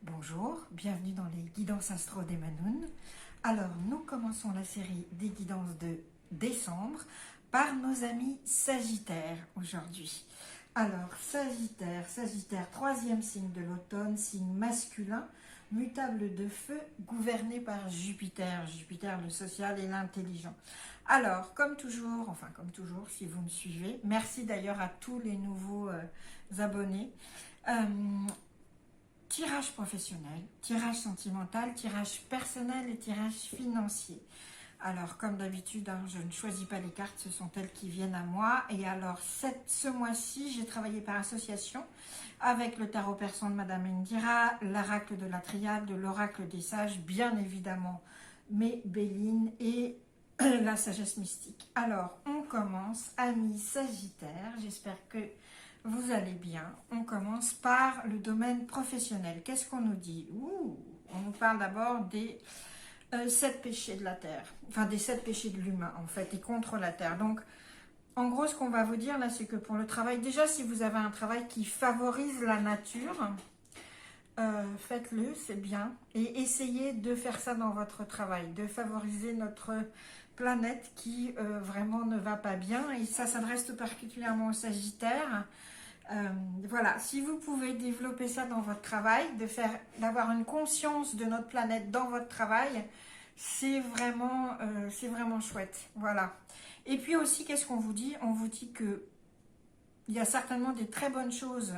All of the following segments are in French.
Bonjour, bienvenue dans les guidances astro d'Emanoun. Alors, nous commençons la série des guidances de décembre par nos amis Sagittaires aujourd'hui. Alors, Sagittaire, troisième signe de l'automne, signe masculin, mutable de feu, gouverné par Jupiter. Jupiter, le social et l'intelligent. Alors, comme toujours, si vous me suivez, merci d'ailleurs à tous les nouveaux abonnés. Tirage professionnel, tirage sentimental, tirage personnel et tirage financier. Alors, comme d'habitude, je ne choisis pas les cartes, ce sont elles qui viennent à moi. Et alors, ce mois-ci, j'ai travaillé par association avec le tarot persan de Madame Indira, l'oracle de la triade, de l'oracle des sages, bien évidemment, mes Béline et la sagesse mystique. Alors, on commence, amis Sagittaires, j'espère que vous allez bien. On commence par le domaine professionnel. Qu'est-ce qu'on nous dit? On nous parle d'abord des 7 péchés de la terre. Enfin, des 7 péchés de l'humain, en fait, et contre la terre. Donc, en gros, ce qu'on va vous dire, là, c'est que pour le travail, déjà, si vous avez un travail qui favorise la nature, faites-le, c'est bien. Et essayez de faire ça dans votre travail, de favoriser notre planète qui vraiment ne va pas bien. Et ça s'adresse tout particulièrement aux Sagittaires. Voilà, si vous pouvez développer ça dans votre travail, d'avoir une conscience de notre planète dans votre travail, c'est vraiment chouette. Voilà. Et puis aussi, qu'est-ce qu'on vous dit? On vous dit que il y a certainement des très bonnes choses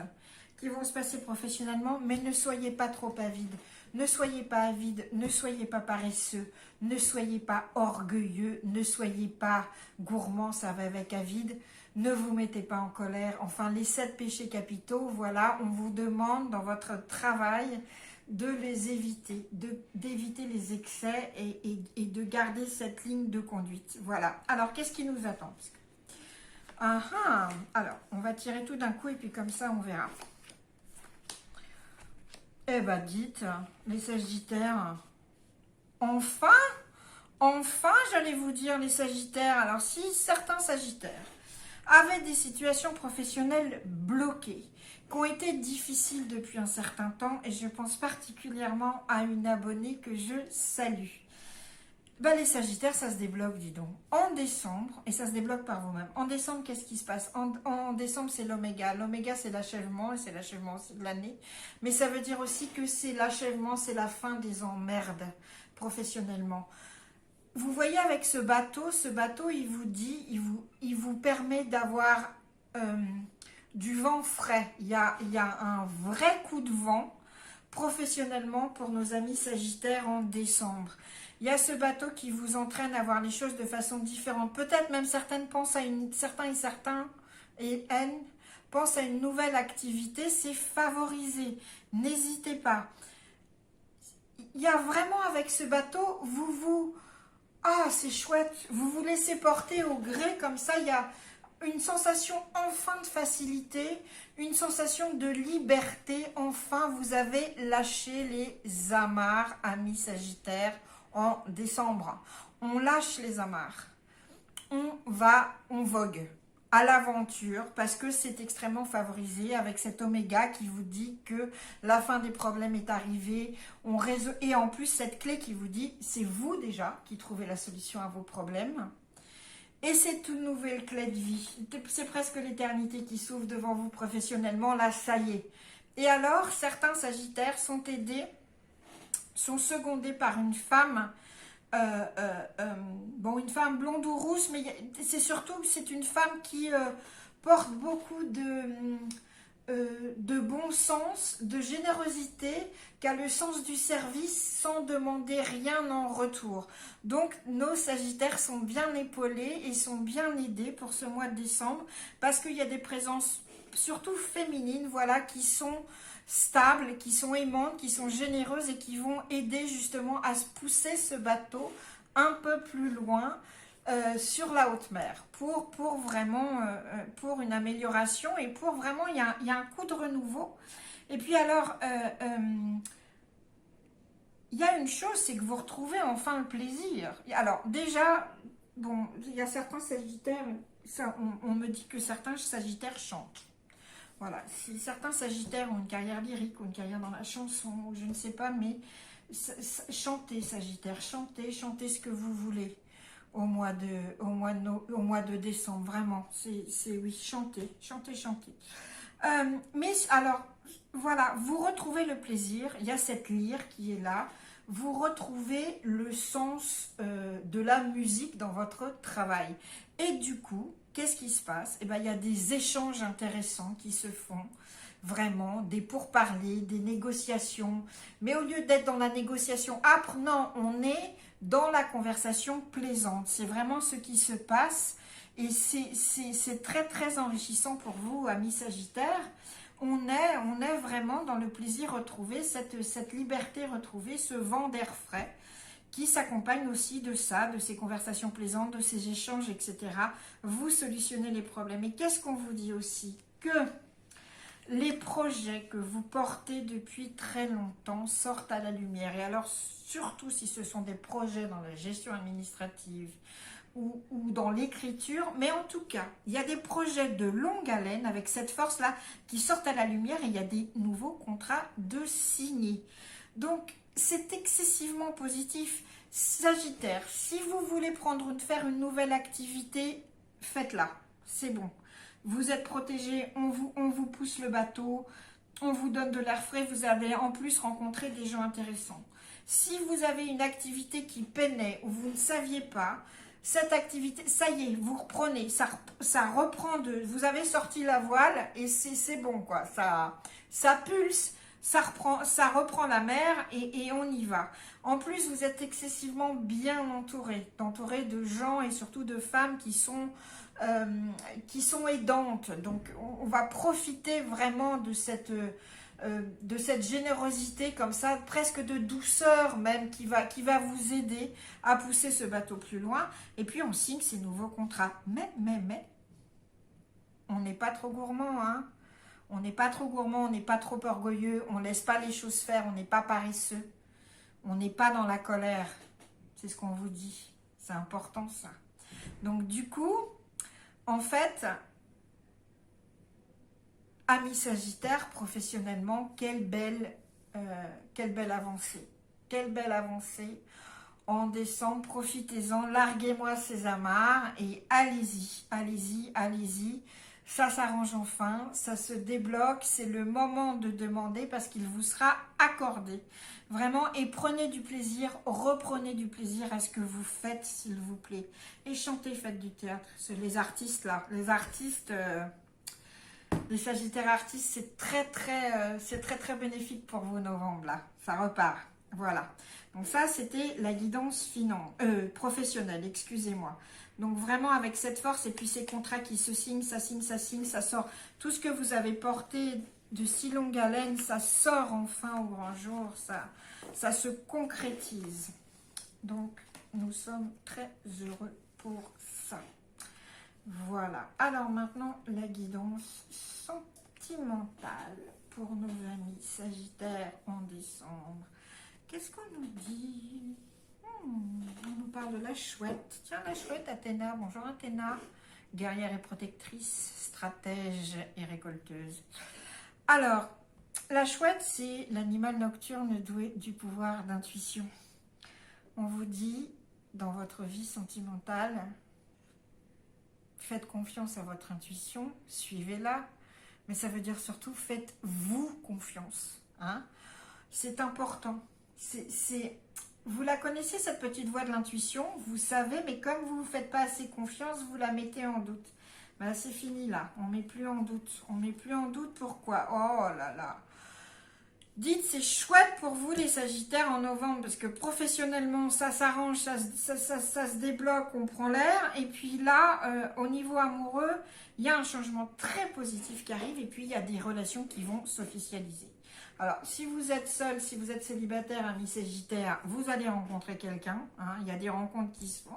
qui vont se passer professionnellement, mais ne soyez pas trop avide. Ne soyez pas avide, ne soyez pas paresseux, ne soyez pas orgueilleux, ne soyez pas gourmand, ça va avec avide. Ne vous mettez pas en colère. Enfin, les 7 péchés capitaux, voilà, on vous demande dans votre travail de les éviter, d'éviter les excès et de garder cette ligne de conduite. Voilà. Alors, qu'est-ce qui nous attend? Alors, on va tirer tout d'un coup et puis comme ça, on verra. Eh ben, dites, les Sagittaires, enfin, j'allais vous dire, les Sagittaires. Alors, si certains Sagittaires avaient des situations professionnelles bloquées, qui ont été difficiles depuis un certain temps, et je pense particulièrement à une abonnée que je salue. Ben, les Sagittaires, ça se débloque, dis donc. En décembre, et ça se débloque par vous-même. En décembre, qu'est-ce qui se passe? En décembre, c'est l'oméga. L'oméga, c'est l'achèvement, et c'est l'achèvement aussi de l'année. Mais ça veut dire aussi que c'est l'achèvement, c'est la fin des emmerdes professionnellement. Vous voyez avec ce bateau, il vous dit, il vous permet d'avoir du vent frais. Il y a un vrai coup de vent professionnellement pour nos amis Sagittaires en décembre. Il y a ce bateau qui vous entraîne à voir les choses de façon différente. Peut-être même certains pensent à une nouvelle activité, c'est favorisé. N'hésitez pas. Il y a vraiment avec ce bateau, c'est chouette, vous vous laissez porter au gré comme ça, il y a une sensation enfin de facilité, une sensation de liberté, enfin vous avez lâché les amarres, amis Sagittaires, en décembre. On lâche les amarres, on vogue à l'aventure parce que c'est extrêmement favorisé avec cet oméga qui vous dit que la fin des problèmes est arrivée. Et en plus cette clé qui vous dit c'est vous déjà qui trouvez la solution à vos problèmes. Et c'est une nouvelle clé de vie. C'est presque l'éternité qui s'ouvre devant vous professionnellement. Là, ça y est. Et alors, certains Sagittaires sont secondés par une femme, une femme blonde ou rousse, mais c'est une femme qui porte beaucoup de bon sens, de générosité, qui a le sens du service sans demander rien en retour. Donc nos Sagittaires sont bien épaulés et sont bien aidés pour ce mois de décembre parce qu'il y a des présences surtout féminines, voilà, qui sont stables, qui sont aimantes, qui sont généreuses et qui vont aider justement à se pousser ce bateau un peu plus loin sur la haute mer pour une amélioration et pour vraiment il y a un coup de renouveau. Et puis alors il y a une chose, c'est que vous retrouvez enfin le plaisir. Alors déjà, bon, il y a certains Sagittaires, on me dit que certains Sagittaires chantent. Voilà, si certains Sagittaires ont une carrière lyrique ou une carrière dans la chanson, ou je ne sais pas, mais chantez Sagittaire, chantez, chantez ce que vous voulez au mois de décembre, vraiment. C'est oui, chantez, chantez, chantez. Mais alors, voilà, vous retrouvez le plaisir, il y a cette lyre qui est là, vous retrouvez le sens de la musique dans votre travail. Et du coup, qu'est-ce qui se passe? Eh bien, il y a des échanges intéressants qui se font, vraiment, des pourparlers, des négociations. Mais au lieu d'être dans la négociation âpre, non, on est dans la conversation plaisante. C'est vraiment ce qui se passe. Et c'est très, très enrichissant pour vous, amis Sagittaires. On est vraiment dans le plaisir retrouvé, cette liberté retrouvée, ce vent d'air frais qui s'accompagne aussi de ça, de ces conversations plaisantes, de ces échanges, etc. Vous solutionnez les problèmes. Et qu'est-ce qu'on vous dit aussi? Que les projets que vous portez depuis très longtemps sortent à la lumière. Et alors, surtout si ce sont des projets dans la gestion administrative, ou dans l'écriture, mais en tout cas, il y a des projets de longue haleine avec cette force-là qui sortent à la lumière et il y a des nouveaux contrats de signer. Donc, c'est excessivement positif. Sagittaire, si vous voulez faire une nouvelle activité, faites-la, c'est bon. Vous êtes protégé, on vous pousse le bateau, on vous donne de l'air frais, vous avez en plus rencontré des gens intéressants. Si vous avez une activité qui peinait ou vous ne saviez pas, cette activité, ça y est, vous reprenez, ça reprend vous avez sorti la voile et c'est bon quoi, ça pulse, ça reprend la mer et on y va. En plus, vous êtes excessivement bien entouré de gens et surtout de femmes qui sont aidantes. Donc, on va profiter vraiment de cette générosité comme ça, presque de douceur même, qui va vous aider à pousser ce bateau plus loin. Et puis, on signe ces nouveaux contrats. Mais, on n'est pas trop gourmand, hein. On n'est pas trop gourmand, on n'est pas trop orgueilleux, on ne laisse pas les choses faire, on n'est pas paresseux. On n'est pas dans la colère. C'est ce qu'on vous dit. C'est important, ça. Donc, du coup, en fait, amis Sagittaire, professionnellement, quelle belle avancée. Quelle belle avancée. En décembre, profitez-en, larguez-moi ces amarres et allez-y, allez-y, allez-y. Ça s'arrange enfin, ça se débloque, c'est le moment de demander parce qu'il vous sera accordé. Vraiment, et prenez du plaisir, reprenez du plaisir à ce que vous faites, s'il vous plaît. Et chantez, faites du théâtre. Les artistes, là, les Sagittaires artistes, c'est très bénéfique pour vous, novembre, là. Ça repart. Voilà. Donc ça, c'était la guidance professionnelle, excusez-moi. Donc vraiment avec cette force et puis ces contrats qui se signent, ça sort. Tout ce que vous avez porté de si longue haleine, ça sort enfin au grand jour, ça se concrétise. Donc nous sommes très heureux pour ça. Voilà. Alors maintenant, la guidance sentimentale pour nos amis Sagittaires en décembre. Qu'est-ce qu'on nous dit? On nous parle de la chouette. Tiens, la chouette, Athéna. Bonjour Athéna. Guerrière et protectrice, stratège et récolteuse. Alors, la chouette, c'est l'animal nocturne doué du pouvoir d'intuition. On vous dit, dans votre vie sentimentale, faites confiance à votre intuition, suivez-la. Mais ça veut dire surtout, faites-vous confiance. Hein? C'est important. Vous la connaissez, cette petite voix de l'intuition, vous savez, mais comme vous ne vous faites pas assez confiance, vous la mettez en doute. Ben, c'est fini là, on ne met plus en doute. On ne met plus en doute, pourquoi? Oh là là. Dites, c'est chouette pour vous les Sagittaires en novembre, parce que professionnellement, ça s'arrange, ça se débloque, on prend l'air. Et puis là, au niveau amoureux, il y a un changement très positif qui arrive, et puis il y a des relations qui vont s'officialiser. Alors, si vous êtes seul, si vous êtes célibataire, ami Sagittaire, vous allez rencontrer quelqu'un. Hein, il y a des rencontres qui se font.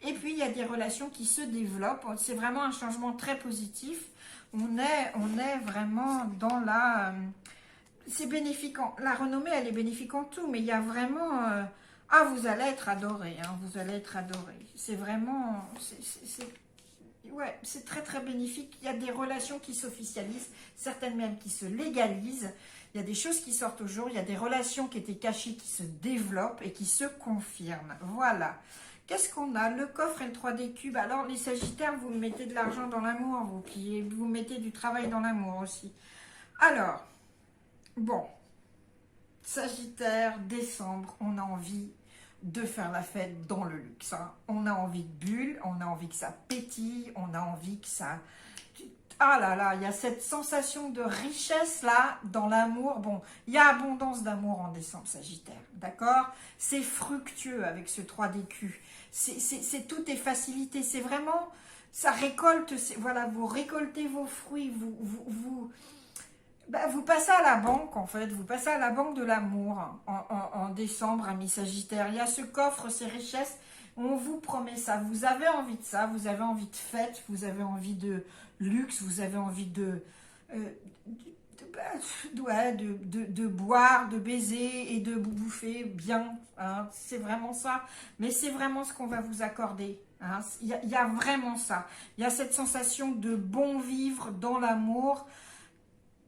Et puis, il y a des relations qui se développent. C'est vraiment un changement très positif. On est vraiment dans la... c'est bénéfique. La renommée, elle est bénéfique en tout. Mais il y a vraiment... vous allez être adoré. Hein, vous allez être adoré. C'est vraiment... Ouais, c'est très très bénéfique. Il y a des relations qui s'officialisent, certaines même qui se légalisent. Il y a des choses qui sortent au jour. Il y a des relations qui étaient cachées qui se développent et qui se confirment. Voilà. Qu'est-ce qu'on a? Le coffre et le 3D cube. Alors, les Sagittaires, vous mettez de l'argent dans l'amour, vous mettez du travail dans l'amour aussi. Alors, bon, Sagittaire, décembre, on a envie de faire la fête dans le luxe. Hein. On a envie de bulles, on a envie que ça pétille, on a envie que ça... Ah là là, il y a cette sensation de richesse là dans l'amour. Bon, il y a abondance d'amour en décembre, Sagittaire, d'accord? C'est fructueux avec ce 3DQ. Tout est facilité. C'est vraiment, ça récolte, voilà, vous récoltez vos fruits, vous passez à la banque en fait, vous passez à la banque de l'amour en décembre, amis Sagittaire. Il y a ce coffre, ces richesses, on vous promet ça. Vous avez envie de ça, vous avez envie de fête, vous avez envie de luxe, vous avez envie de boire, de baiser et de bouffer bien. Hein. C'est vraiment ça, mais c'est vraiment ce qu'on va vous accorder. Hein. Il y a vraiment ça. Il y a cette sensation de bon vivre dans l'amour.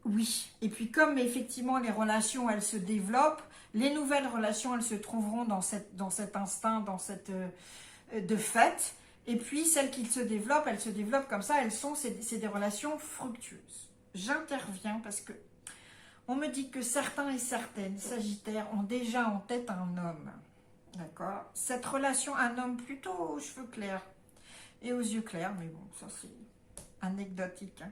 Oui, et puis comme effectivement les relations, elles se développent, les nouvelles relations, elles se trouveront dans cet instinct, dans cette de fête, et puis celles qui se développent, elles se développent comme ça, c'est des relations fructueuses. J'interviens parce que on me dit que certains et certaines Sagittaires ont déjà en tête un homme, d'accord? Cette relation, un homme plutôt aux cheveux clairs et aux yeux clairs, mais bon, ça c'est anecdotique, hein.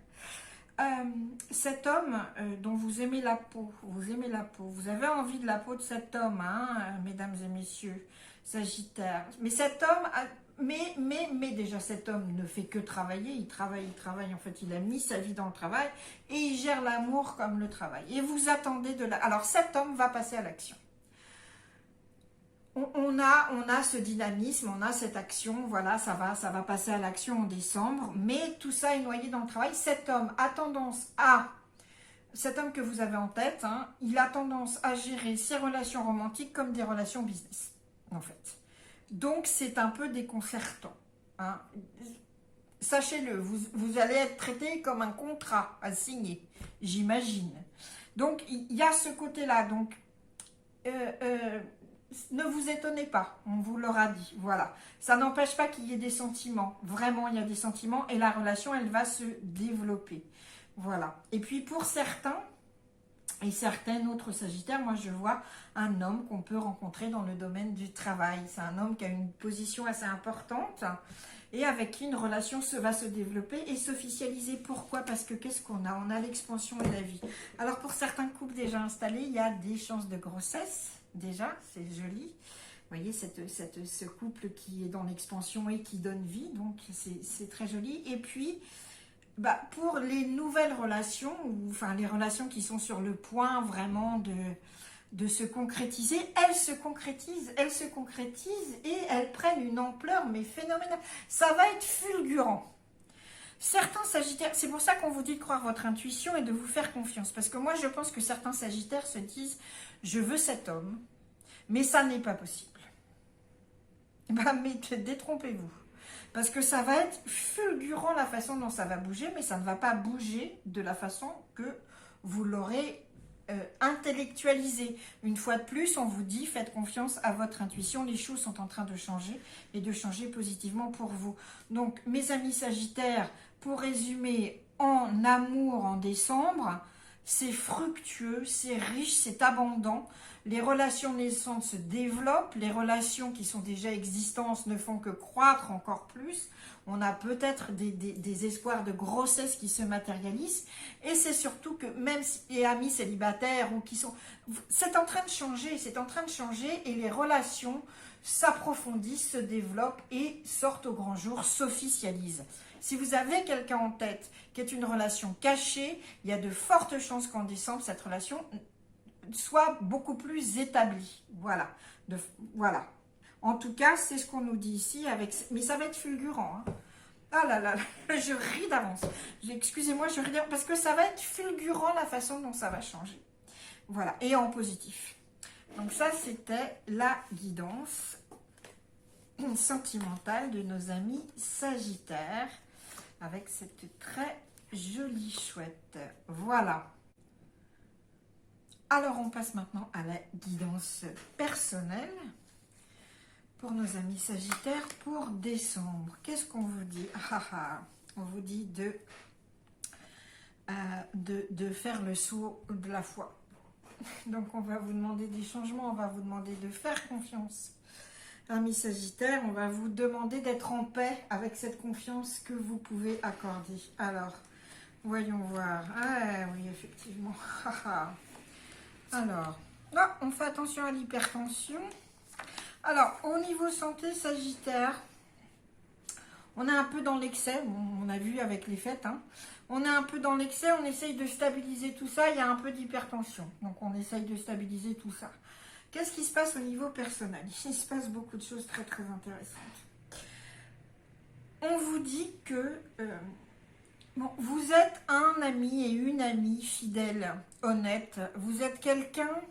Cet homme dont vous aimez la peau, vous avez envie de la peau de cet homme, hein, mesdames et messieurs, Sagittaire. Mais cet homme, mais déjà cet homme ne fait que travailler, il travaille, en fait il a mis sa vie dans le travail et il gère l'amour comme le travail. Et vous attendez de la... Alors cet homme va passer à l'action. On a ce dynamisme, on a cette action, voilà, ça va passer à l'action en décembre, mais tout ça est noyé dans le travail. Cet homme a tendance à, cet homme que vous avez en tête, hein, il a tendance à gérer ses relations romantiques comme des relations business, en fait. Donc c'est un peu déconcertant. Hein. Sachez-le, vous allez être traité comme un contrat à signer, j'imagine. Donc il y a ce côté-là, donc... ne vous étonnez pas, on vous l'aura dit, voilà. Ça n'empêche pas qu'il y ait des sentiments. Vraiment, il y a des sentiments et la relation, elle va se développer. Voilà. Et puis pour certains et certaines autres Sagittaires, moi je vois un homme qu'on peut rencontrer dans le domaine du travail. C'est un homme qui a une position assez importante et avec qui une relation va se développer et s'officialiser. Pourquoi? Parce que qu'est-ce qu'on a? On a l'expansion et la vie. Alors pour certains couples déjà installés, il y a des chances de grossesse. Déjà, c'est joli. Vous voyez, ce couple qui est dans l'expansion et qui donne vie, donc c'est très joli. Et puis, pour les nouvelles relations, enfin les relations qui sont sur le point vraiment de se concrétiser, elles se concrétisent et elles prennent une ampleur mais phénoménale. Ça va être fulgurant. Certains Sagittaires, c'est pour ça qu'on vous dit de croire votre intuition et de vous faire confiance. Parce que moi, je pense que certains Sagittaires se disent, je veux cet homme, mais ça n'est pas possible. Mais détrompez-vous. Parce que ça va être fulgurant la façon dont ça va bouger, mais ça ne va pas bouger de la façon que vous l'aurez intellectualisé. Une fois de plus, on vous dit, faites confiance à votre intuition. Les choses sont en train de changer et de changer positivement pour vous. Donc, mes amis Sagittaires, pour résumer, en amour en décembre, c'est fructueux, c'est riche, c'est abondant. Les relations naissantes se développent, les relations qui sont déjà existantes ne font que croître encore plus. On a peut-être des espoirs de grossesse qui se matérialisent. Et c'est surtout que même les amis célibataires ou qui sont... C'est en train de changer, et les relations s'approfondissent, se développent et sortent au grand jour, s'officialisent. Si vous avez quelqu'un en tête qui est une relation cachée, il y a de fortes chances qu'en décembre, cette relation soit beaucoup plus établie. Voilà. Voilà. En tout cas, c'est ce qu'on nous dit ici. Mais ça va être fulgurant. Hein. Ah là là, je ris d'avance. Excusez-moi, je ris d'avance parce que ça va être fulgurant la façon dont ça va changer. Voilà. Et en positif. Donc ça, c'était la guidance sentimentale de nos amis Sagittaires. avec cette très jolie chouette. Voilà. Alors, on passe maintenant à la guidance personnelle pour nos amis Sagittaires pour décembre. Qu'est-ce qu'on vous dit? On vous dit de faire le saut de la foi. Donc, on va vous demander des changements, on va vous demander de faire confiance. Amis Sagittaires, on va vous demander d'être en paix avec cette confiance que vous pouvez accorder. Alors, voyons voir. Ah oui, effectivement. Alors, là, on fait attention à l'hypertension. Alors, au niveau santé, Sagittaire, on est un peu dans l'excès. Bon, on a vu avec les fêtes, hein. On est un peu dans l'excès, on essaye de stabiliser tout ça. Il y a un peu d'hypertension. Donc, on essaye de stabiliser tout ça. Qu'est-ce qui se passe au niveau personnel? Il se passe beaucoup de choses très, très intéressantes. On vous dit que bon, vous êtes un ami et une amie fidèle, honnête. Vous êtes quelqu'un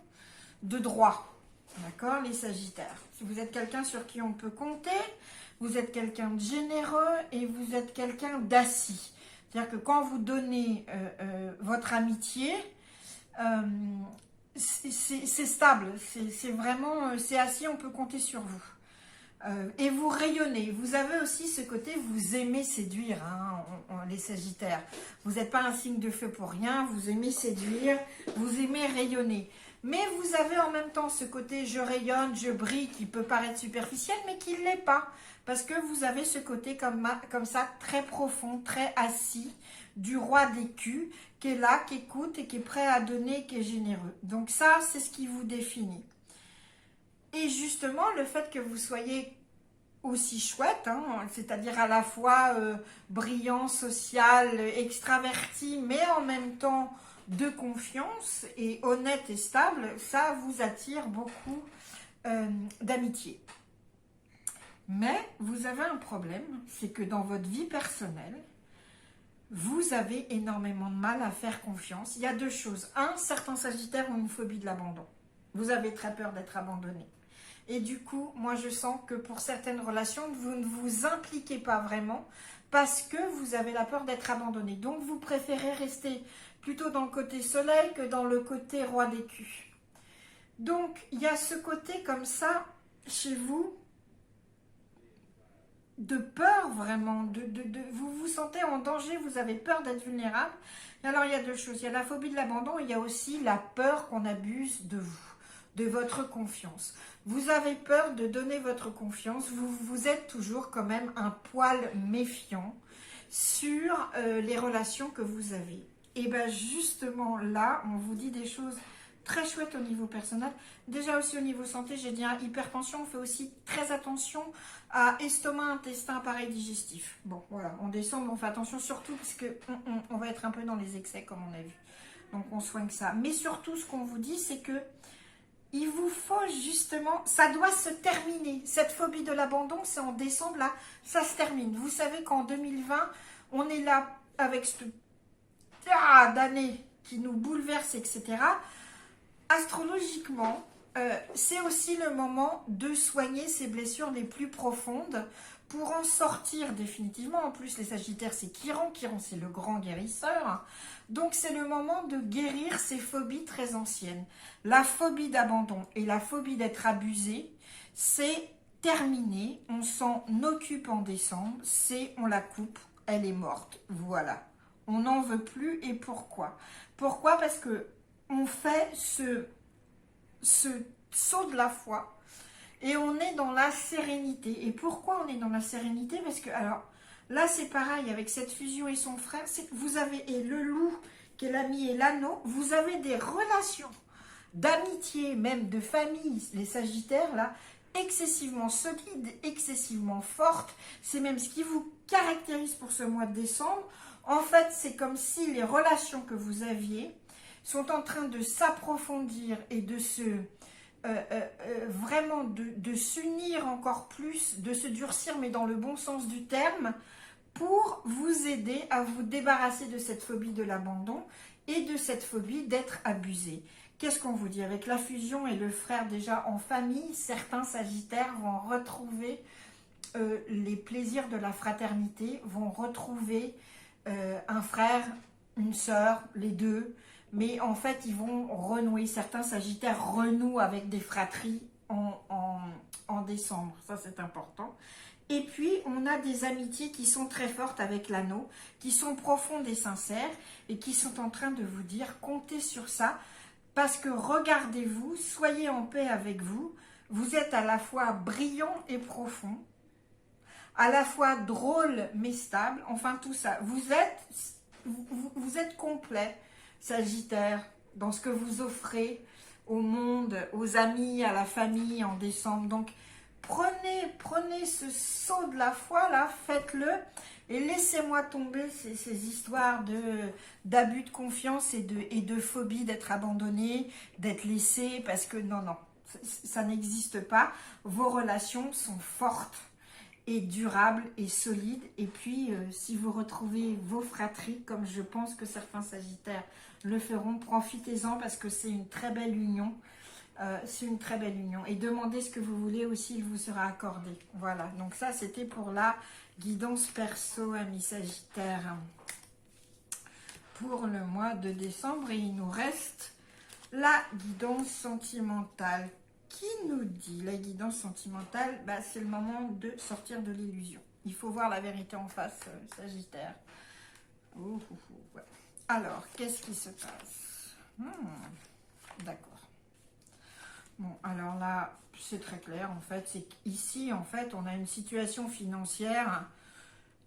de droit. D'accord, les Sagittaires? Vous êtes quelqu'un sur qui on peut compter. Vous êtes quelqu'un de généreux et vous êtes quelqu'un d'assis. C'est-à-dire que quand vous donnez votre amitié, c'est stable, c'est vraiment, c'est assis, on peut compter sur vous. Et vous rayonnez. Vous avez aussi ce côté, vous aimez séduire, hein, les Sagittaires. Vous n'êtes pas un signe de feu pour rien, vous aimez séduire, vous aimez rayonner. Mais vous avez en même temps ce côté, je rayonne, je brille, qui peut paraître superficiel, mais qui ne l'est pas. Parce que vous avez ce côté comme ça, très profond, très assis, du roi d'écus, qui est là, qui écoute et qui est prêt à donner, qui est généreux. Donc ça, c'est ce qui vous définit. Et justement, le fait que vous soyez aussi chouette, hein, c'est-à-dire à la fois brillant, social, extraverti, mais en même temps de confiance et honnête et stable, ça vous attire beaucoup d'amitié. Mais vous avez un problème, c'est que dans votre vie personnelle, vous avez énormément de mal à faire confiance. Il y a deux choses. Un, certains Sagittaires ont une phobie de l'abandon. Vous avez très peur d'être abandonné. Et du coup, moi je sens que pour certaines relations, vous ne vous impliquez pas vraiment parce que vous avez la peur d'être abandonné. Donc vous préférez rester plutôt dans le côté soleil que dans le côté roi d'écus. Donc il y a ce côté comme ça chez vous, de peur vraiment, vous vous sentez en danger, vous avez peur d'être vulnérable. Et alors il y a deux choses, il y a la phobie de l'abandon, il y a aussi la peur qu'on abuse de vous, de votre confiance. Vous avez peur de donner votre confiance, vous êtes toujours quand même un poil méfiant sur les relations que vous avez. Et bien justement là, on vous dit des choses très chouettes au niveau personnel. Déjà aussi au niveau santé, j'ai dit hypertension, on fait aussi très attention à estomac, intestin, appareil digestif. Bon, voilà, en décembre, on fait attention surtout parce qu'on va être un peu dans les excès comme on a vu. Donc, on soigne ça. Mais surtout, ce qu'on vous dit, c'est que il vous faut justement, ça doit se terminer. Cette phobie de l'abandon, c'est en décembre, là, ça se termine. Vous savez qu'en 2020, on est là avec cette d'année qui nous bouleverse, etc. Astrologiquement, c'est aussi le moment de soigner ces blessures les plus profondes pour en sortir définitivement. En plus, les Sagittaires, c'est Chiron. Chiron, c'est le grand guérisseur. Donc, c'est le moment de guérir ces phobies très anciennes. La phobie d'abandon et la phobie d'être abusé, c'est terminé. On s'en occupe en décembre. On la coupe, elle est morte. Voilà. On n'en veut plus. Et pourquoi? Pourquoi? Parce que on fait ce saut de la foi et on est dans la sérénité. Et pourquoi on est dans la sérénité? Parce que, alors, là c'est pareil, avec cette fusion et son frère, c'est que vous avez, et le loup qui est l'ami et l'anneau, vous avez des relations d'amitié, même de famille, les Sagittaires, là, excessivement solides, excessivement fortes. C'est même ce qui vous caractérise pour ce mois de décembre. En fait, c'est comme si les relations que vous aviez sont en train de s'approfondir et de se vraiment de s'unir encore plus, de se durcir, mais dans le bon sens du terme, pour vous aider à vous débarrasser de cette phobie de l'abandon et de cette phobie d'être abusé. Qu'est-ce qu'on vous dit? Avec la fusion et le frère déjà en famille, certains Sagittaires vont retrouver les plaisirs de la fraternité, vont retrouver un frère, une sœur, les deux, mais en fait ils vont renouer, certains Sagittaires renouent avec des fratries en décembre, ça c'est important. Et puis on a des amitiés qui sont très fortes avec l'anneau, qui sont profondes et sincères, et qui sont en train de vous dire, comptez sur ça, parce que regardez-vous, soyez en paix avec vous, vous êtes à la fois brillant et profond, à la fois drôle mais stable, enfin tout ça. Vous êtes complet, Sagittaire, dans ce que vous offrez au monde, aux amis, à la famille en décembre. Donc prenez ce saut de la foi là, faites-le et laissez-moi tomber ces histoires d'abus de confiance et de phobie d'être abandonné, d'être laissé, parce que non, ça n'existe pas. Vos relations sont fortes et durable et solide. Et puis, si vous retrouvez vos fratries, comme je pense que certains Sagittaires le feront, profitez-en parce que c'est une très belle union. C'est une très belle union. Et demandez ce que vous voulez aussi, il vous sera accordé. Voilà, donc ça, c'était pour la guidance perso, amis Sagittaires, pour le mois de décembre. Et il nous reste la guidance sentimentale. Qui nous dit la guidance sentimentale? C'est le moment de sortir de l'illusion. Il faut voir la vérité en face, Sagittaire. Ouais. Alors, qu'est-ce qui se passe? D'accord. Bon, alors là, c'est très clair, en fait. C'est qu'ici, en fait, on a une situation financière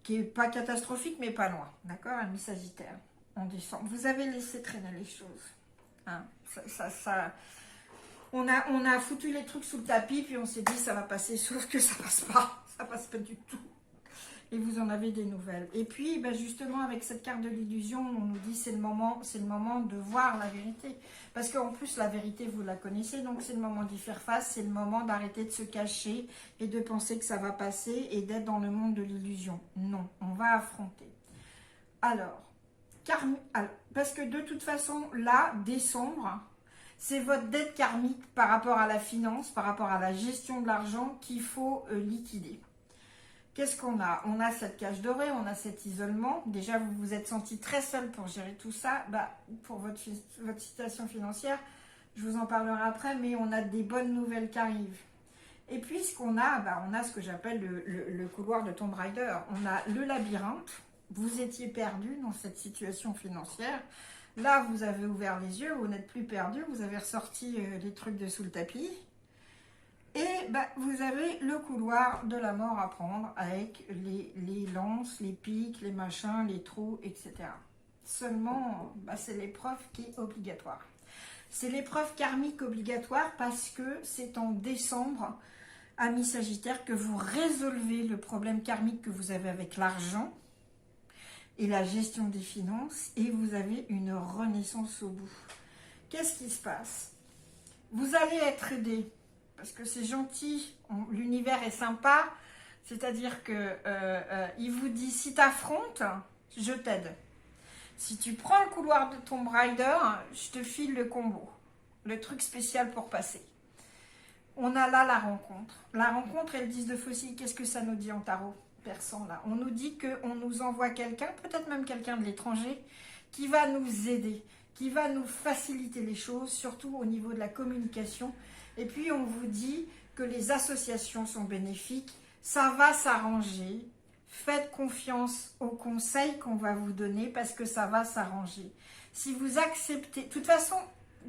qui n'est pas catastrophique, mais pas loin. D'accord, amis Sagittaire? En décembre. Vous avez laissé traîner les choses. Hein, on a foutu les trucs sous le tapis, puis on s'est dit ça va passer, sauf que ça passe pas. Ça passe pas du tout. Et vous en avez des nouvelles. Et puis, justement, avec cette carte de l'illusion, on nous dit c'est le moment de voir la vérité. Parce qu'en plus, la vérité, vous la connaissez, donc c'est le moment d'y faire face, c'est le moment d'arrêter de se cacher et de penser que ça va passer et d'être dans le monde de l'illusion. Non, on va affronter. Alors, parce que de toute façon, là, décembre, c'est votre dette karmique par rapport à la finance, par rapport à la gestion de l'argent qu'il faut liquider. Qu'est-ce qu'on a? On a cette cage dorée, on a cet isolement. Déjà, vous vous êtes senti très seul pour gérer tout ça. Pour votre situation financière, je vous en parlerai après, mais on a des bonnes nouvelles qui arrivent. Et puis, ce qu'on a, on a ce que j'appelle le couloir de Tomb Raider. On a le labyrinthe. Vous étiez perdu dans cette situation financière. Là, vous avez ouvert les yeux, vous n'êtes plus perdu, vous avez ressorti les trucs de sous le tapis. Et vous avez le couloir de la mort à prendre avec les lances, les pics, les machins, les trous, etc. Seulement, c'est l'épreuve qui est obligatoire. C'est l'épreuve karmique obligatoire parce que c'est en décembre, amis Sagittaire, que vous résolvez le problème karmique que vous avez avec l'argent et la gestion des finances, et vous avez une renaissance au bout. Qu'est-ce qui se passe? Vous allez être aidé, parce que c'est gentil, l'univers est sympa, c'est-à-dire que il vous dit, si tu affrontes, je t'aide. Si tu prends le couloir de Tomb Raider, je te file le combo, le truc spécial pour passer. On a là la rencontre. La rencontre et le 10 de faucille, qu'est-ce que ça nous dit en tarot persan là? On nous dit qu'on nous envoie quelqu'un, peut-être même quelqu'un de l'étranger, qui va nous aider, qui va nous faciliter les choses, surtout au niveau de la communication. Et puis on vous dit que les associations sont bénéfiques, ça va s'arranger. Faites confiance aux conseils qu'on va vous donner parce que ça va s'arranger. Si vous acceptez, de toute façon,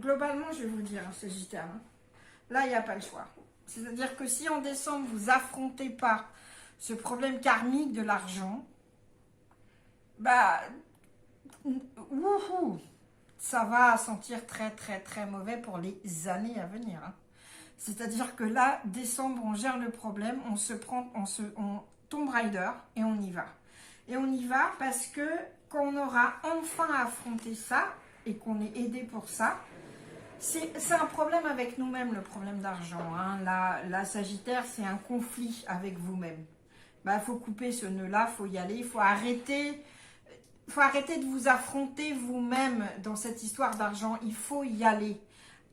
globalement, je vais vous dire, Sagittaire, là, il n'y a pas le choix. C'est-à-dire que si en décembre, vous affrontez pas ce problème karmique de l'argent, ça va sentir très, très, très mauvais pour les années à venir. C'est-à-dire que là, décembre, on gère le problème, on Tomb Raider et on y va. Et on y va parce que quand on aura enfin affronté ça et qu'on est aidé pour ça, c'est un problème avec nous-mêmes, le problème d'argent. La Sagittaire, c'est un conflit avec vous-même. Faut couper ce nœud-là, il faut y aller, il faut arrêter de vous affronter vous-même dans cette histoire d'argent. Il faut y aller.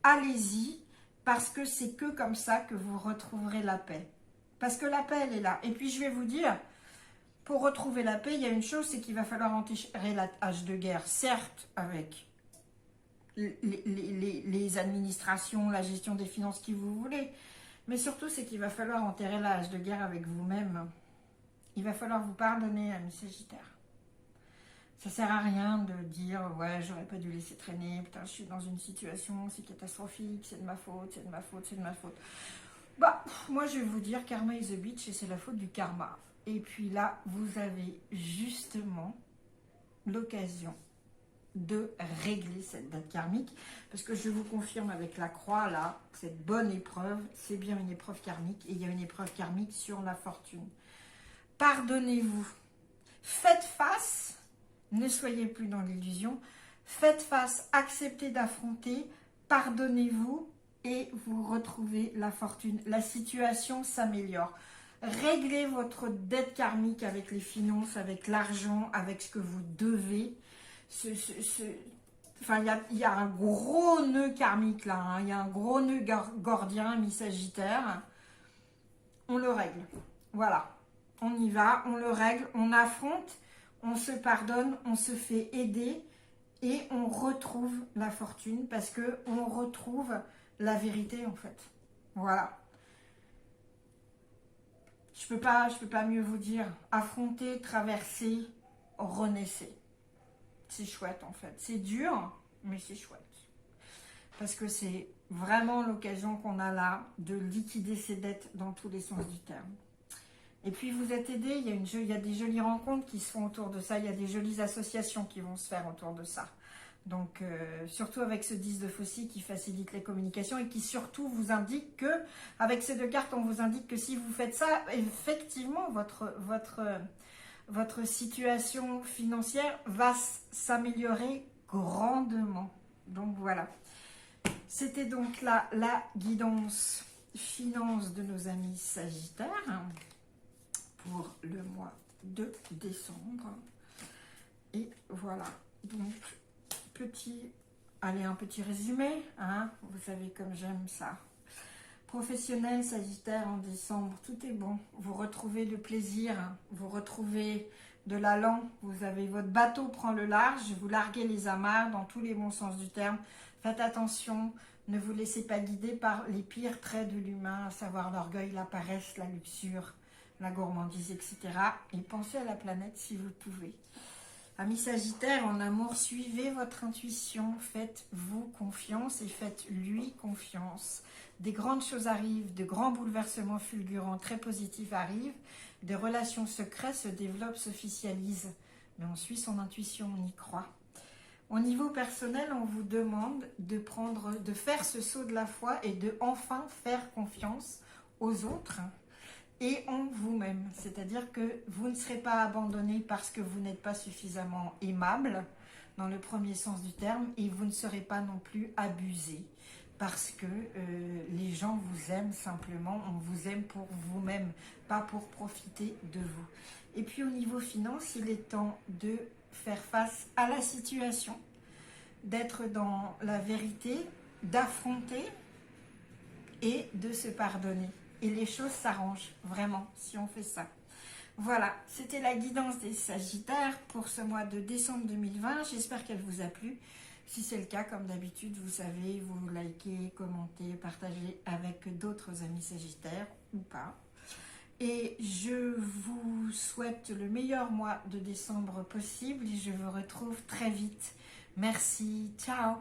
Allez-y, parce que c'est que comme ça que vous retrouverez la paix. Parce que la paix, elle est là. Et puis, je vais vous dire, pour retrouver la paix, il y a une chose, c'est qu'il va falloir enterrer la hache de guerre. Certes, avec les administrations, la gestion des finances qui vous voulez. Mais surtout, c'est qu'il va falloir enterrer la hache de guerre avec vous-même. Il va falloir vous pardonner, amis Sagittaires. Ça sert à rien de dire « Ouais, j'aurais pas dû laisser traîner. Putain, je suis dans une situation, c'est catastrophique. C'est de ma faute, c'est de ma faute, c'est de ma faute. » Bah, moi, je vais vous dire « Karma is a bitch » et c'est la faute du karma. Et puis là, vous avez justement l'occasion de régler cette dette karmique, parce que je vous confirme avec la croix là, cette bonne épreuve, c'est bien une épreuve karmique, et il y a une épreuve karmique sur la fortune. Pardonnez-vous, faites face, ne soyez plus dans l'illusion, faites face, acceptez d'affronter, pardonnez-vous et vous retrouvez la fortune, la situation s'améliore. Réglez votre dette karmique avec les finances, avec l'argent, avec ce que vous devez. Enfin, il y a un gros nœud karmique là, hein. Il y a un gros nœud gordien, mi-sagittaire. On le règle. Voilà. On y va, on le règle, on affronte, on se pardonne, on se fait aider et on retrouve la fortune parce qu'on retrouve la vérité en fait. Voilà. Je peux pas mieux vous dire. Affronter, traverser, renaissez. C'est chouette en fait. C'est dur, mais c'est chouette. Parce que c'est vraiment l'occasion qu'on a là de liquider ses dettes dans tous les sens du terme. Et puis vous êtes aidés, il y a des jolies rencontres qui se font autour de ça, il y a des jolies associations qui vont se faire autour de ça. Donc surtout avec ce 10 de Faucille qui facilite les communications et qui surtout vous indique que, avec ces deux cartes, on vous indique que si vous faites ça, effectivement, votre situation financière va s'améliorer grandement. Donc voilà. C'était donc là la guidance finance de nos amis Sagittaires pour le mois de décembre. Et voilà. Donc, un petit résumé. Hein, vous savez comme j'aime ça. Professionnel Sagittaire en décembre, tout est bon. Vous retrouvez le plaisir, vous retrouvez de l'allant. Vous avez votre bateau prend le large, vous larguez les amarres dans tous les bons sens du terme. Faites attention, ne vous laissez pas guider par les pires traits de l'humain, à savoir l'orgueil, la paresse, la luxure, la gourmandise, etc. Et pensez à la planète si vous pouvez. Amis Sagittaire, en amour, suivez votre intuition, faites-vous confiance et faites-lui confiance. Des grandes choses arrivent, de grands bouleversements fulgurants, très positifs arrivent, des relations secrètes se développent, s'officialisent. Mais on suit son intuition, on y croit. Au niveau personnel, on vous demande de faire ce saut de la foi et de enfin faire confiance aux autres et en vous-même. C'est-à-dire que vous ne serez pas abandonné parce que vous n'êtes pas suffisamment aimable, dans le premier sens du terme, et vous ne serez pas non plus abusé parce que les gens vous aiment simplement, on vous aime pour vous-même, pas pour profiter de vous. Et puis au niveau finance, il est temps de faire face à la situation, d'être dans la vérité, d'affronter et de se pardonner. Et les choses s'arrangent vraiment si on fait ça. Voilà, c'était la guidance des Sagittaires pour ce mois de décembre 2020. J'espère qu'elle vous a plu. Si c'est le cas, comme d'habitude, vous savez, vous likez, commentez, partagez avec d'autres amis Sagittaires ou pas. Et je vous souhaite le meilleur mois de décembre possible et je vous retrouve très vite. Merci, ciao!